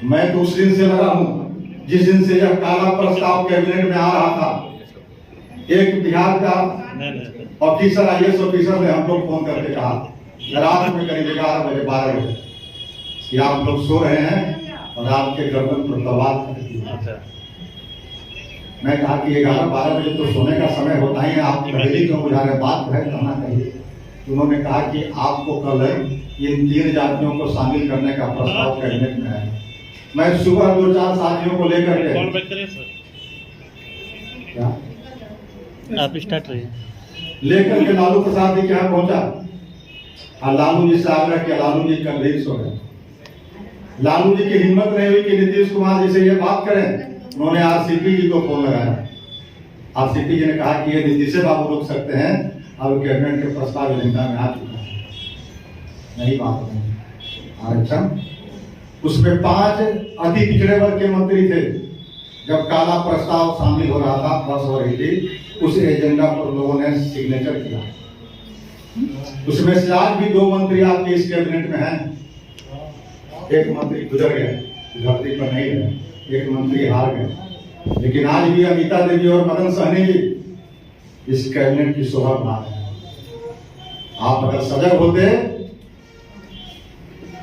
मैं तो उस दिन से लगा हूं जिस दिन से यह काला प्रस्ताव कैबिनेट में आ रहा था। एक बिहार का ऑफिसर, IAS ऑफिसर ने हम लोग फोन करके कहा रात में करीब 11 बजे 12 बजे कि आप लोग सो रहे हैं और आपके गर्दन पर तलवार खड़ी है। मैं कहा कि 11-12 बजे तो सोने का समय होता ही है, आप पहले क्यों बुझा रहे, बात है कहना चाहिए। उन्होंने कहा कि आपको कल इन 3 जातियों को शामिल करने का प्रस्ताव कैबिनेट में है। मैं सुबह 2-4 साथियों को लेकर के क्या आप स्टार्ट रहिए लेकर के लालू प्रसाद जी के यहाँ पहुंचा और लालू जी से आग्रह किया। लालू जी कल देर सो गए। लालू जी की हिम्मत नहीं हुई कि नीतीश कुमार जी से ये बात करें। उन्होंने RCP जी को फोन लगाया। RCP जी ने कहा कि ये नीतीश बाबू रुक सकते हैं और कैबिनेट के प्रस्ताव एजेंडा में आ चुका है। नहीं बात नहीं आरक्षण, उसमें 5 अति पिछड़े वर्ग के मंत्री थे। जब काला प्रस्ताव शामिल हो रहा था, बस हो रही थी, उस एजेंडा पर लोगों ने सिग्नेचर किया। उसमें से आज भी 2 मंत्री आपके इस कैबिनेट में हैं। एक मंत्री गुजर गए, धरती पर नहीं रहे, एक मंत्री हार गए, लेकिन आज भी अमिता देवी और मदन सहनी जी इस कैबिनेट की शोभा बना रहे हैं। आप अगर सजग होते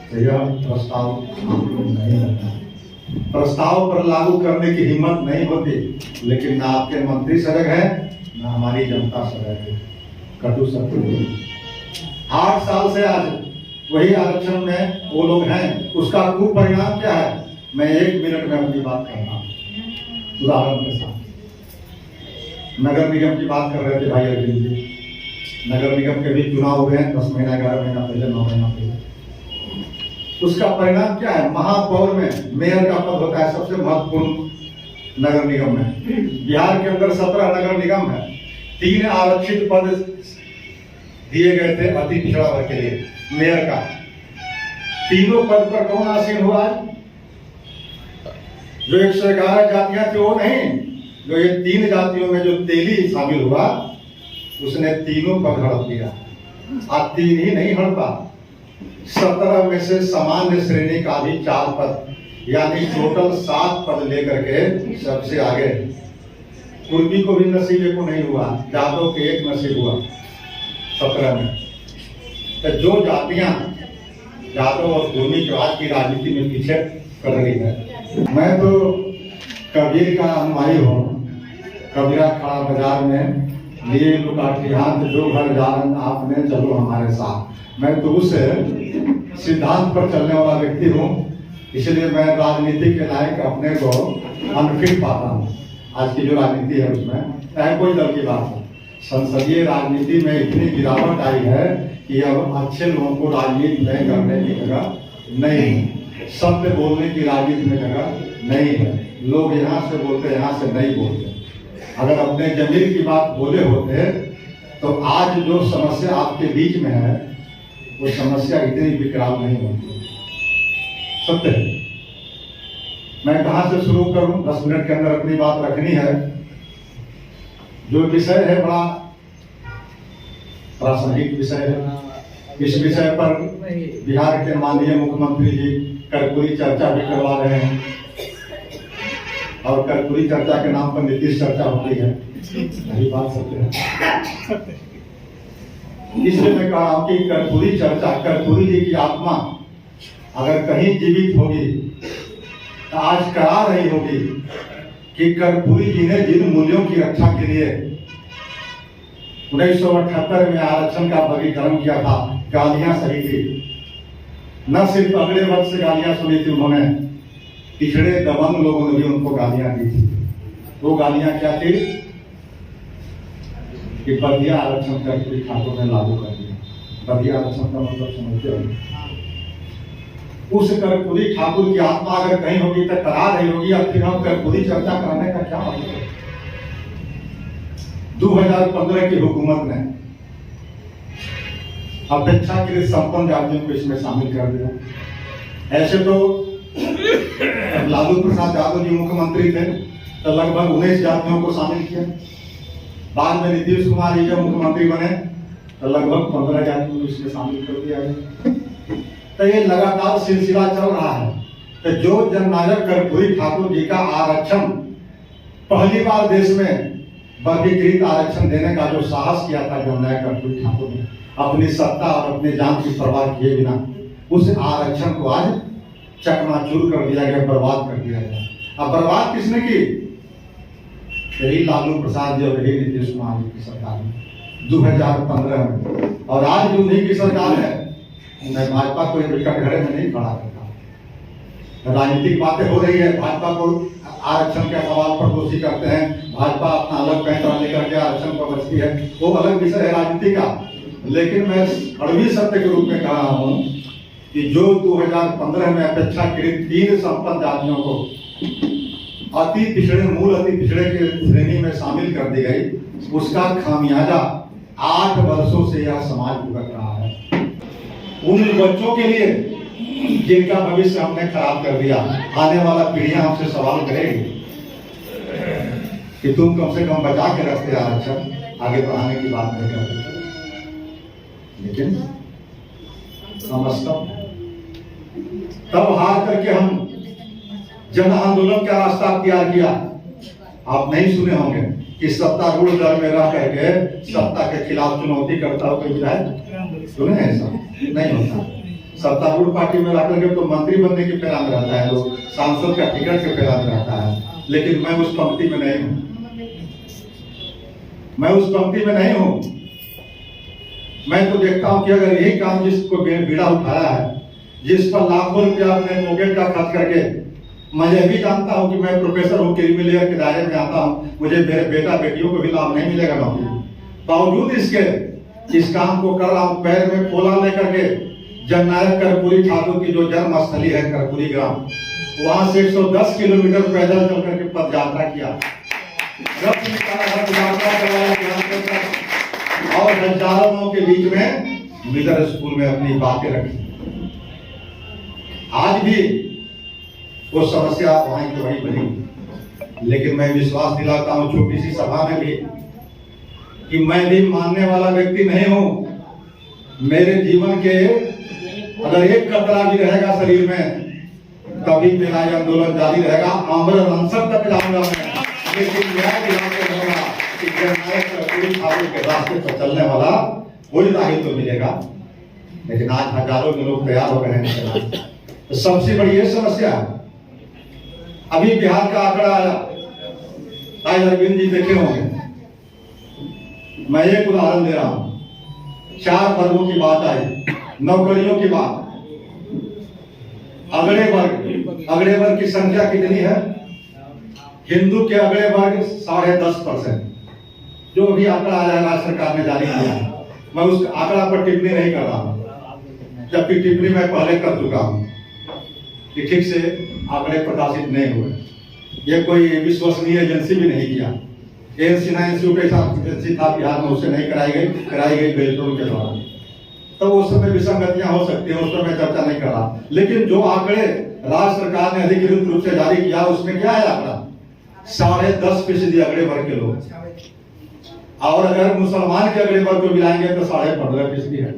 तो यह प्रस्ताव नहीं लगता। प्रस्ताव पर लागू करने की हिम्मत नहीं होती, लेकिन ना आपके मंत्री सजग है, ना हमारी जनता सजग है। कटु सत्य 8 साल से आज वही आरक्षण में वो लोग हैं। उसका कुपरिणाम क्या है, मैं 1 मिनट में अपनी बात करना उदाहरण के साथ। नगर निगम की बात कर रहे थे भाई अरविंद जी। नगर निगम के भी चुनाव हुए हैं 10 महीना 11 महीना पहले, 9 महीना पहले। उसका परिणाम क्या है, महापौर में मेयर का पद होता है सबसे महत्वपूर्ण नगर निगम में। बिहार के अंदर 17 नगर निगम है। 3 आरक्षित पद दिए गए थे अति पिछड़ा वर्ग के लिए मेयर का। तीनों पद पर कौन आसीन हुआ? जो 111 जातियां थी वो नहीं, जो ये 3 जातियों में जो तेली शामिल हुआ उसने तीनों पद हड़प लिया। अब 3 ही नहीं हड़पा, 17 में से सामान्य श्रेणी का भी 4 पद, यानी टोटल 7 पद लेकर के सबसे आगे। कुर्मी को भी नसीब को नहीं हुआ, यादव के 1 नसीब हुआ 17 में। तो जो जातियां यादव और कुर्मी जो आज की राजनीति में पीछे कर रही है। मैं तो कबीर का अनुयायी हूँ। कबीरा खड़ा बाजार में लिए लुकाठी हाथ, जो घर जान आपने चलो हमारे साथ। मैं तो उस सिद्धांत पर चलने वाला व्यक्ति हूँ, इसलिए मैं राजनीति के लायक अपने को अनफिट पाता हूँ। आज की जो राजनीति है उसमें चाहे कोई दल की बात हो, संसदीय राजनीति में इतनी गिरावट आई है कि अब अच्छे लोगों को राजनीति में करने की जगह नहीं है, सत्य बोलने की राजनीति में जगह नहीं है। लोग यहाँ से बोलते, यहाँ से नहीं बोलते। अगर अपने जमीर की बात बोले होते तो आज जो समस्या आपके बीच में है वो समस्या इतनी विकराल नहीं होती। सत्य है। मैं कहां से शुरू करूं? 10 मिनट के अंदर अपनी बात रखनी है। जो विषय है बड़ा प्रासंगिक विषय है। इस विषय पर बिहार के माननीय मुख्यमंत्री जी कर्पूरी चर्चा भी करवा रहे हैं और कर्पूरी चर्चा के नाम पर नीतीश चर्चा होती है। यही बात सत्य है। इसलिए मैं कह रहा हूं कि कर्पूरी चर्चा, कर्पूरी जी की आत्मा अगर कहीं जीवित होगी तो आज करा रही होगी कि कर्पूरी जी ने जिन मूल्यों की रक्षा के लिए 1978 में आरक्षण का वर्गीकरण किया था, गालियां सही थी। न सिर्फ अगले वर्ष से गालियां सुनी थी उन्होंने, पिछड़े दबंग लोगों ने भी उनको गालियां दी थी। वो गालियां क्या थी कि बदिया आरक्षण कर्पूरी ठाकुर ने लागू कर दिया। बदिया आरक्षण का मतलब समझते हो? उस कर्पूरी ठाकुर की आत्मा अगर कहीं होगी तो करा रही होगी। अब फिर हम कर्पूरी चर्चा कराने का क्या मतलब है? 2015 की हुकूमत ने अपेक्षाकृत संपन्न जातियों को इसमें शामिल कर दिया। ऐसे तो लालू प्रसाद यादव जी मुख्यमंत्री थे तो लगभग 19 जातियों को शामिल किया। बाद में नीतीश कुमार जी जब मुख्यमंत्री बने तो लगभग 15 जातियों को इसमें शामिल कर दिया गया। तो ये लगातार सिलसिला चल रहा है। कि जो जननायक कर्पूरी ठाकुर जी का आरक्षण पहली बार देश में वर्गीकृत आरक्षण देने का जो साहस किया था जननायक कर्पूरी ठाकुर ने, अपनी सत्ता और अपनी जान की परवाह किए बिना उस आरक्षण को आज चकनाचूर कर दिया गया, बर्बाद कर दिया गया। अब बर्बाद किसने की? यही लालू प्रसाद जी और यही नीतीश कुमार जी की सरकार में 2015 में। और आज जो उन्हीं की सरकार है, मैं भाजपा को कटघरे में नहीं खड़ा करता। राजनीतिक बातें हो रही है, भाजपा को आरक्षण के सवाल पर दोषी करते हैं, भाजपा अपना अलग पहचान लेकर के आरक्षण पर बचती है, वो अलग विषय है राजनीति का। लेकिन मैं कड़वी सत्य के रूप में कह रहा हूं कि जो 2015 में अपेक्षाकृत 3 संपन्न जातियों को अति पिछड़े, मूल अति पिछड़े के श्रेणी में शामिल कर दी गई, उसका खामियाजा 8 वर्षों से यह समाज भुगत रहा है। उन बच्चों के लिए जिनका भविष्य हमने खराब कर दिया, आने वाला पीढ़ियां हमसे सवाल करेगी कि तुम कम से कम बचा के रखते आरक्षण, आगे बढ़ाने की बात नहीं करते। लेकिन समझता तब हार करके हम जन आंदोलन का रास्ता अख्तियार किया। आप नहीं सुने होंगे कि सत्तारूढ़ दल में रह करके सत्ता के खिलाफ चुनौती करता हो कोई विधायक, सुने ऐसा नहीं होता। सत्तारूढ़ पार्टी में रह करके तो मंत्री बनने की फेरा में रहता है, लोग सांसद का टिकट के फेरा में रहता है। लेकिन मैं उस पंक्ति में नहीं हूं, मैं उस पंक्ति में नहीं हूं। मैं तो देखता हूं कि अगर यही काम जिसको बीड़ा उठाया है, जिस पर लाखों रुपया अपने पॉकेट का खर्च करके, मैं यह भी जानता हूं कि मैं प्रोफेसर हूं, क्रीमी लेयर के दायरे में आता हूं, मुझे मेरे बेटा बेटियों को भी लाभ नहीं मिलेगा नौकरी, बावजूद इसके इस काम को कर रहा हूं। पैर में पोला लेकर के जननायक कर्पूरी ठाकुर की जो जन्म स्थली है कर्पूरी ग्राम, वहां से 110 किलोमीटर पैदल चल करके पद यात्रा किया, और हजारों के बीच में मिडिल स्कूल में अपनी बातें रखी। आज भी वो समस्या वहीं की वहीं बनी। लेकिन मैं विश्वास दिलाता हूं छोटी सी सभा में भी कि मैं भी मानने वाला व्यक्ति नहीं हूं। मेरे जीवन के अगर एक कतरा भी रहेगा शरीर में, तभी मेरा यह आंदोलन जारी रहेगा, आमर अनसर तक जाऊंगा मैं। लेकिन न्याय दिलाते होगा कि जननायक कर्पूरी ठाकुर के रास्ते पर चलने वाला कोई राही तो मिलेगा। लेकिन आज हजारों के लोग तैयार हो गए हैं। तो सबसे बड़ी ये समस्या है। अभी बिहार का आंकड़ा आया, शायद अरविंद जी देखे होंगे। मैं एक उदाहरण दे रहा हूं, 4 वर्गों की बात आई, नौकरियों की बात। अगड़े वर्ग की संख्या कितनी है? हिंदू के अगड़े वर्ग 10.5%, जो अभी आंकड़ा आया राज्य सरकार ने जारी किया है। मैं उस आंकड़ा पर टिप्पणी नहीं कर रहा हूं, जबकि टिप्पणी मैं पहले कर चुका हूं कि ठीक से आंकड़े प्रकाशित नहीं हुए। ये कोई विश्वसनीय एजेंसी भी नहीं किया। एजेंसी था बिहार में, उससे नहीं कराई गई बेल्ट्रोन के द्वारा। तो उस समय विसंगतियां हो सकती है, उस पर मैं चर्चा नहीं कर रहा। लेकिन जो आंकड़े राज्य सरकार ने अधिकृत रूप से जारी किया, उसमें क्या है आंकड़ा? 10.5% अगड़े वर्ग के लोग, और अगर मुसलमान के अगड़े वर्ग को मिलाएंगे तो 15.5% है।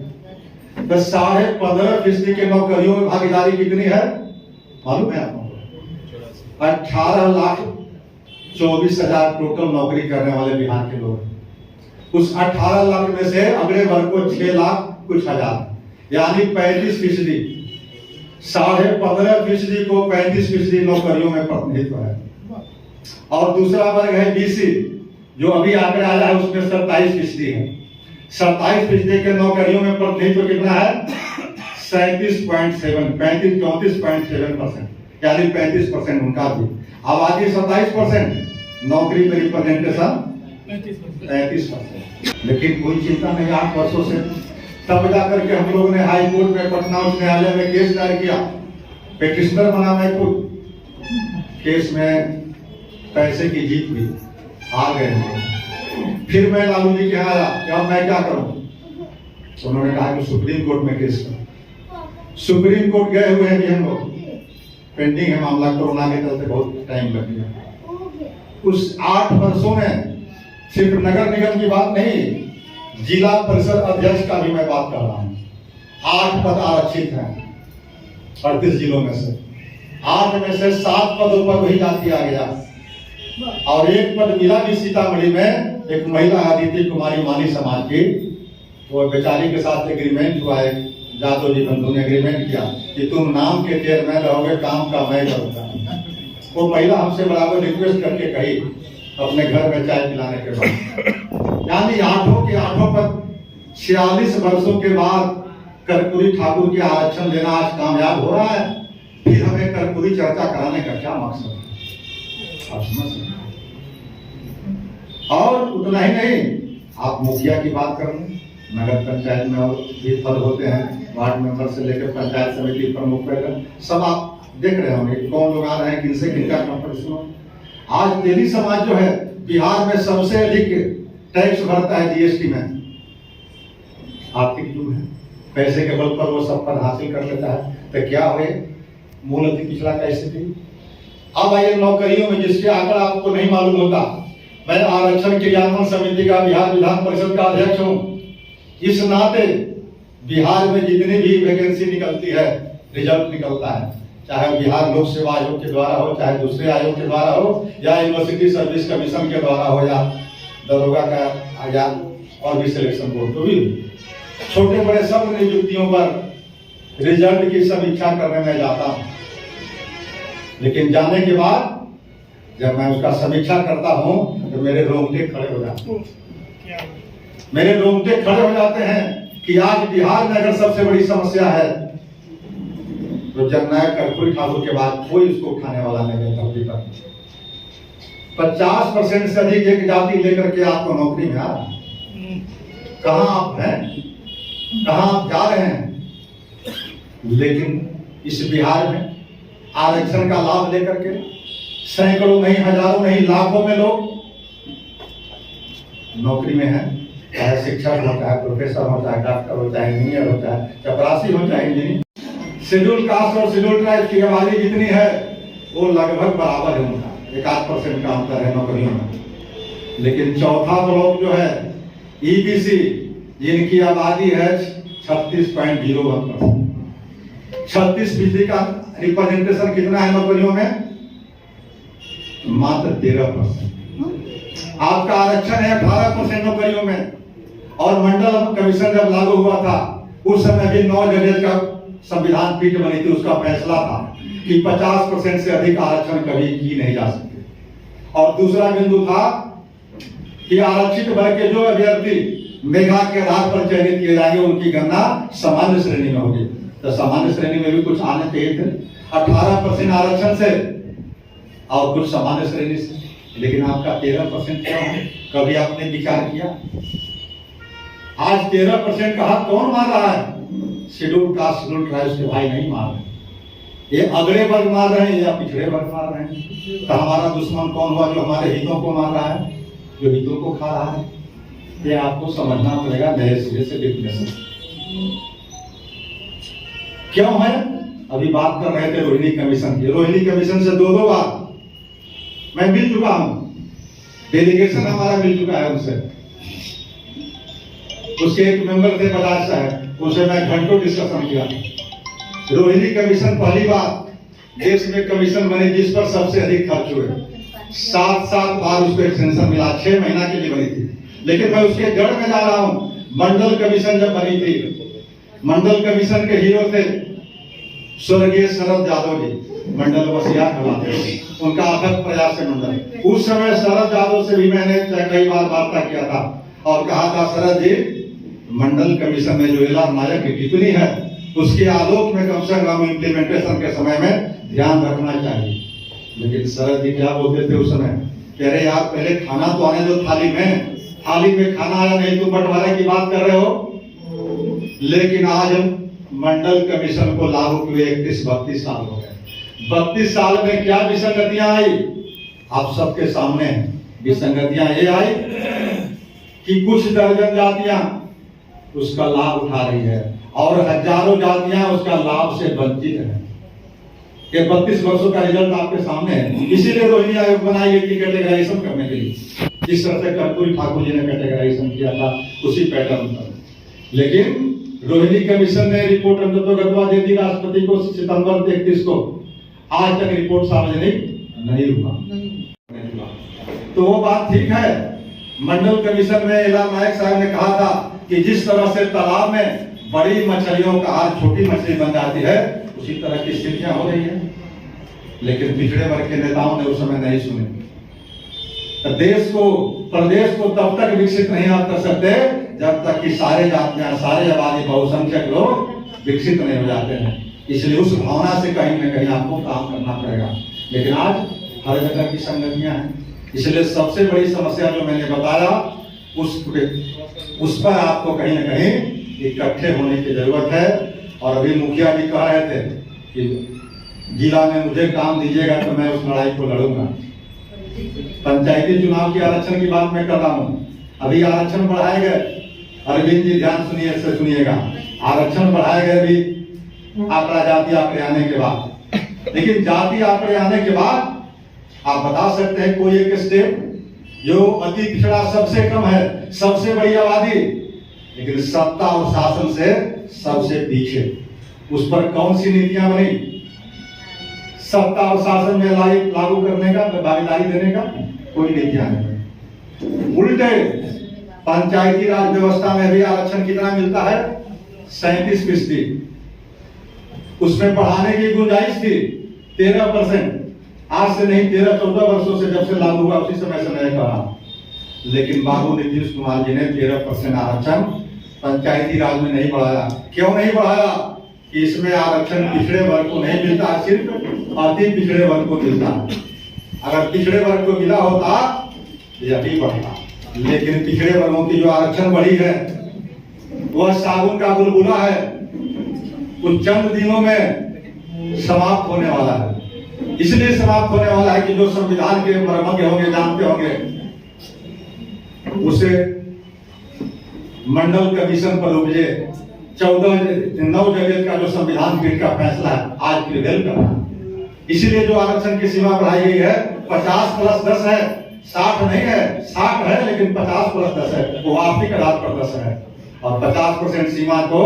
तो 15.5% के नौकरियों में भागीदारी कितनी है मालूम है आपको? 18,24,000 टोटल नौकरी करने वाले बिहार के लोग। उस 18 लाख में से अगले वर्ग को 6 लाख कुछ हजार, यानी 35%। 15.5% को 35% नौकरियों में प्रतिनिधित्व है। और दूसरा वर्ग है बीसी, जो अभी आंकड़ा आया है, उसमें 27% है। 27% के नौकरियों में प्रतिनिधित्व कितना है? 34.7%, यानी 35% उनका भी। आबादी 27%, नौकरी में रिप्रेजेंटेशन 35%। लेकिन कोई चिंता नहीं 8 वर्षों से। तब जाकर के हम लोग ने हाई कोर्ट में, पटना उच्च न्यायालय में केस दायर किया, पेटिशनर बना मैं खुद। केस में पैसे की जीत हुई, हार गए। फिर मैं लालू जी के यहाँ आया कि अब मैं क्या करूं? उन्होंने कहा कि सुप्रीम कोर्ट में केस करो। सुप्रीम कोर्ट गए हुए हैं हम लोग, पेंडिंग है मामला, कोरोना के चलते बहुत टाइम लग गया। उस 8 वर्षों में सिर्फ नगर निगम की बात नहीं, जिला परिषद अध्यक्ष का भी मैं बात कर रहा हूं। 8 पद आरक्षित हैं 38 जिलों में से। 8 में से 7 पदों पर वही जाति आ गया। और एक पद मिला भी सीतामढ़ी में, एक महिला अदिति कुमारी माली समाज की, वो बेचारी के साथ एग्रीमेंट हुआ है, जादव जी बंधु ने एग्रीमेंट किया कि तुम नाम के चेयरमैन रहोगे, काम का मैं करूंगा। वो महिला हमसे बराबर रिक्वेस्ट करके कही अपने घर में चाय पिलाने के बाद। यानी 8 के 8 पर 46 वर्षों के बाद कर्पूरी ठाकुर के आरक्षण देना आज कामयाब हो रहा है। फिर हमें कर्पूरी चर्चा कराने का क्या मकसद है, आप समझ सकते हैं। और उतना ही नहीं, आप मुखिया की बात कर लें, नगर पंचायत में और भी पद होते हैं, वार्ड मेंबर से लेकर पंचायत समिति प्रमुख वगैरह सब आप देख रहे होंगे कौन लोग आ रहे हैं, किनसे किनका कंपटीशन हो। आज तेली समाज जो है बिहार में सबसे अधिक टैक्स भरता है जीएसटी में। आर्थिक युग है, पैसे के बल पर वो सब पद हासिल कर लेता है, तो क्या हो मूलतः पिछड़ा कैसे थी। अब आइए नौकरियों में, जिसके आंकड़ा आपको नहीं मालूम होता, मैं आरक्षण क्रियान्वयन समिति का बिहार विधान परिषद का अध्यक्ष हूँ। इस नाते बिहार में जितनी भी वैकेंसी निकलती है, रिजल्ट निकलता है, चाहे बिहार लोक सेवा आयोग के द्वारा हो, चाहे दूसरे आयोग के द्वारा हो, या यूनिवर्सिटी सर्विस कमीशन के द्वारा हो, या दरोगा का या और भी सिलेक्शन बोर्ड, तो भी छोटे बड़े सब नियुक्तियों पर रिजल्ट की समीक्षा करने में जाता हूं। लेकिन जाने के बाद जब मैं उसका समीक्षा करता हूं तो मेरे रोंगटे खड़े हो जाते हैं। मेरे रोंगटे खड़े हो जाते हैं कि आज बिहार में अगर सबसे बड़ी समस्या है तो जननायक कर्पूरी ठाकुर के बाद कोई उसको उठाने वाला नहीं है। धरती पर 50% से अधिक एक जाति लेकर के आपको नौकरी में आ रहा है। कहां आप हैं, कहां आप जा रहे हैं। लेकिन इस बिहार में आरक्षण का लाभ लेकर के सैकड़ों नहीं, हजारों नहीं, लाखों में लोग नौकरी में हैं, चाहे शिक्षक हो, चाहे प्रोफेसर हो, चाहे डॉक्टर हो, चाहे इंजीनियर हो, चाहे चपरासी हो, चाहे इंजीनियर। शेड्यूल कास्ट और शेड्यूल ट्राइब की आबादी जितनी है वो लगभग बराबर है, उनका 1-8% का अंतर है नौकरियों में। लेकिन चौथा ब्लॉक जो है ईबीसी, जिनकी आबादी है 36.01%, 36% का रिप्रेजेंटेशन कितना है नौकरियों में, मात्र 13%। आपका आरक्षण है 18% नौकरियों में। और मंडल कमीशन जब लागू हुआ था उस समय भी 9 जजेस का संविधान पीठ बनी थी, उसका फैसला था कि 50% से अधिक आरक्षण कभी की नहीं जा सकते। और दूसरा बिंदु था कि आरक्षित वर्ग के जो अभ्यर्थी मेधा के आधार पर चयनित किए जाएंगे उनकी गणना सामान्य श्रेणी में होगी। तो सामान्य श्रेणी में भी कुछ आने चाहिए थे, 18% आरक्षण से और कुछ सामान्य श्रेणी से। लेकिन आपका 13% क्यों है, कभी आपने विचार किया। आज 13% का हक कौन मार रहा है, शेड्यूल कास्ट शेड्यूल ट्राइब्स के भाई नहीं मार रहे, ये अगले वर्ग मार रहे हैं या पिछड़े वर्ग मार रहे हैं। तो हमारा दुश्मन कौन हुआ, जो हमारे हितों को मार रहा है, जो हितों को खा रहा है। ये आपको समझना पड़ेगा नए सिरे से देखने से। क्यों है, अभी बात कर रहे थे रोहिणी कमीशन की। रोहिणी कमीशन से 2 बार मैं मिल चुका हूं, डेलीगेशन हमारा मिल चुका है उनसे। उसके एक मेंबर थे बजाज साहब, उनसे मैं घंटों डिस्कशन किया। रोहिणी कमीशन पहली बार देश में कमीशन बनी जिस पर सबसे अधिक खर्च हुए। 7 बार उसको एक्सटेंशन मिला, 6 महीना के लिए बनी थी। लेकिन मैं उसके जड़ में जा रहा हूं। मंडल कमीशन जब बनी थी, मंडल कमीशन के हीरो थे स्वर्गीय शरद यादव जी, मंडल बसिया कहलाते थे। उनका अथक प्रयास है मंडल। उस समय शरद यादव से भी मैंने कई बार वार्ता किया था और कहा था, शरद जी मंडल कमीशन में जो एलआर नायक की टिप्पणी है उसके आलोक में कम से कम इम्प्लीमेंटेशन के समय में ध्यान रखना चाहिए। लेकिन शरद जी क्या बोलते थे उस समय, कह रहे यार पहले खाना तो आने दो थाली में खाना आया नहीं, तुम बंटवारे की बात कर रहे हो। लेकिन आज मंडल कमीशन को लागू हुए 31-32 साल हो गए। 32 साल में क्या विसंगतियां आई, आप सबके सामने विसंगतियां ये आई कि कुछ दर्जन जातियां उसका लाभ उठा रही है और हजारों जातियां उसका लाभ से वंचित है। ये 32 वर्षों का रिजल्ट आपके सामने है। इसीलिए रोहिणी आयोग बनाई गई कैटेगराइजेशन करने के लिए, जिस तरह से कर्पूरी ठाकुर जी ने कैटेगराइजेशन किया था उसी पैटर्न पर। लेकिन रोहिणी कमीशन ने रिपोर्ट अंततः दी राष्ट्रपति को सितंबर 31 को, आज तक रिपोर्ट सार्वजनिक नहीं हुआ। तो वो बात ठीक है, मंडल कमीशन में इलाम नायक साहब ने कहा था कि जिस तरह से तालाब में बड़ी मछलियों का आज छोटी मछली बन जाती है, उसी तरह की स्थितियां हो रही है। लेकिन पिछड़े वर्ग के नेताओं ने उस समय नहीं सुने। तो देश को, प्रदेश को तब तक विकसित नहीं आप कर सकते जब तक कि सारे जातियां, सारे आबादी, बहुसंख्यक लोग विकसित नहीं हो जाते हैं। इसलिए उस भावना से कहीं न कहीं आपको काम करना पड़ेगा। लेकिन आज हर जगह की संगतियां हैं। इसलिए सबसे बड़ी समस्या जो मैंने बताया उस पर आपको कहीं न कहीं इकट्ठे होने की जरूरत है। और अभी मुखिया जी कह रहे थे कि जिला में मुझे काम दीजिएगा तो मैं उस लड़ाई को लड़ूंगा। पंचायती चुनाव की आरक्षण की बात मैं कर रहा हूँ। अभी आरक्षण बढ़ाए गए, अरविंद जी ध्यान सुनिएगा, आरक्षण बढ़ाए गए अभी आंकड़ा जाति आंकड़े आने के बाद। लेकिन जाति आंकड़े आने के बाद आप बता सकते हैं कोई एक स्टेट जो अति पिछड़ा, सबसे कम है, सबसे बड़ी आबादी, लेकिन सत्ता और शासन से सबसे पीछे, उस पर कौन सी नीतियां बनी? सत्ता और शासन में लागू करने का, भागीदारी देने का कोई नीतियां नहीं। उल्टे पंचायती राज व्यवस्था में भी आरक्षण कितना मिलता है? 37%। उसमें बढ़ाने की गुंजाइश थी 13%। आज से नहीं, 13-14 वर्षों से जब से लागू हुआ उसी समय से मैंने कहा। लेकिन बाबू नीतीश कुमार जी ने 13% आरक्षण पंचायती राज में नहीं बढ़ाया। क्यों नहीं बढ़ाया? कि इसमें आरक्षण पिछड़े वर्ग को नहीं मिलता, सिर्फ अति पिछड़े वर्ग को मिलता है। अगर पिछड़े वर्ग को मिला होता यही बढ़ता। लेकिन पिछड़े वर्गों की जो आरक्षण बढ़ी है वह साबुन का बुलबुला है, कुछ चंद दिनों में समाप्त होने वाला है। इसलिए समाप्त होने वाला है कि जो संविधान के मर्मज्ञ होंगे, जानते होंगे, उसे मंडल कमीशन पर उपजे 9 जगह का जो संविधान पीठ का फैसला है आज प्रिवेल कर रहा है। इसलिए जो आरक्षण की सीमा बढ़ाई गई है 50+10 है, 60 नहीं है, 60 है लेकिन 50+10 है, वो वापसी आधार पर 10 है। और 50% सीमा को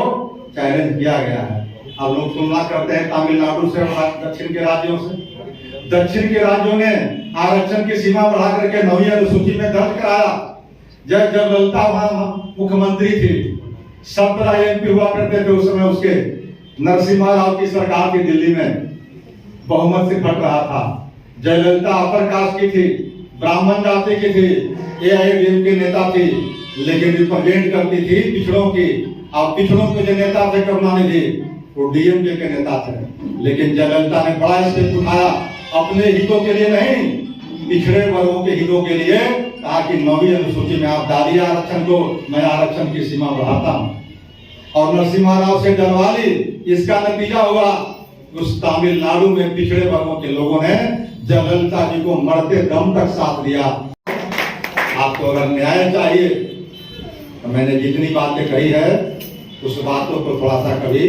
चैलेंज किया गया है। अब लोग तुलना करते हैं तमिलनाडु से और दक्षिण के राज्यों से। दक्षिण के राज्यों ने आरक्षण की सीमा बढ़ा करके 9वीं अनुसूची में दर्ज कराया। जब ललिता वहां मुख्यमंत्री थी, 17 MP हुआ करते थे उस समय, उसके नरसिम्हा राव की सरकार थी, दिल्ली में बहुमत से फट रहा था। जयललिता अपर कास्ट की थी, ब्राह्मण जाति की थी, AIADM के नेता थी, लेकिन रिप्रेजेंट करती थी पिछड़ों की। अब पिछड़ों के जो नेता थे करुणानिधि, वो DMK के नेता थे। लेकिन जयललिता ने बड़ा स्टेप उठाया, अपने हितों के लिए नहीं, पिछड़े वर्गों के हितों के लिए, कहा कि 9वीं अनुसूची में आप डालिए आरक्षण को, मैं आरक्षण की सीमा बढ़ाता हूं। और नरसिम्हा राव से डरवा ली। इसका नतीजा हुआ उस तमिलनाडु में पिछड़े वर्गों के लोगों ने जयललिता जी को मरते दम तक साथ दिया। आपको अगर न्याय चाहिए तो मैंने जितनी बातें कही है उस बातों को थोड़ा सा कभी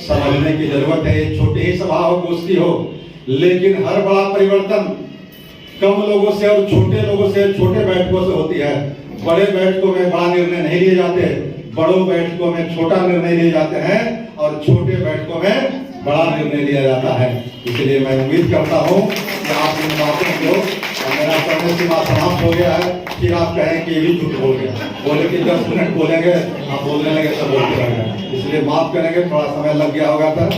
समझने की जरूरत है। एक छोटी ही सभा हो, गोष्ठी हो, लेकिन हर बड़ा परिवर्तन कम लोगों से और छोटे लोगों से, छोटे बैठकों से होती है। बड़े बैठकों में बड़ा निर्णय नहीं लिए जाते, बड़ों बैठकों में छोटा निर्णय लिए जाते हैं और छोटे बैठकों में बड़ा निर्णय लिया जाता है। इसलिए मैं उम्मीद करता हूँ कि आप इन बातों को, मेरा समय सीमा समाप्त हो गया है, फिर आप कहें कि ये भी झूठ बोल गया, बोले कि 10 मिनट बोलेंगे, आप बोलने लगे सब बोलते रहेंगे। इसलिए माफ करेंगे, थोड़ा समय लग गया होगा था।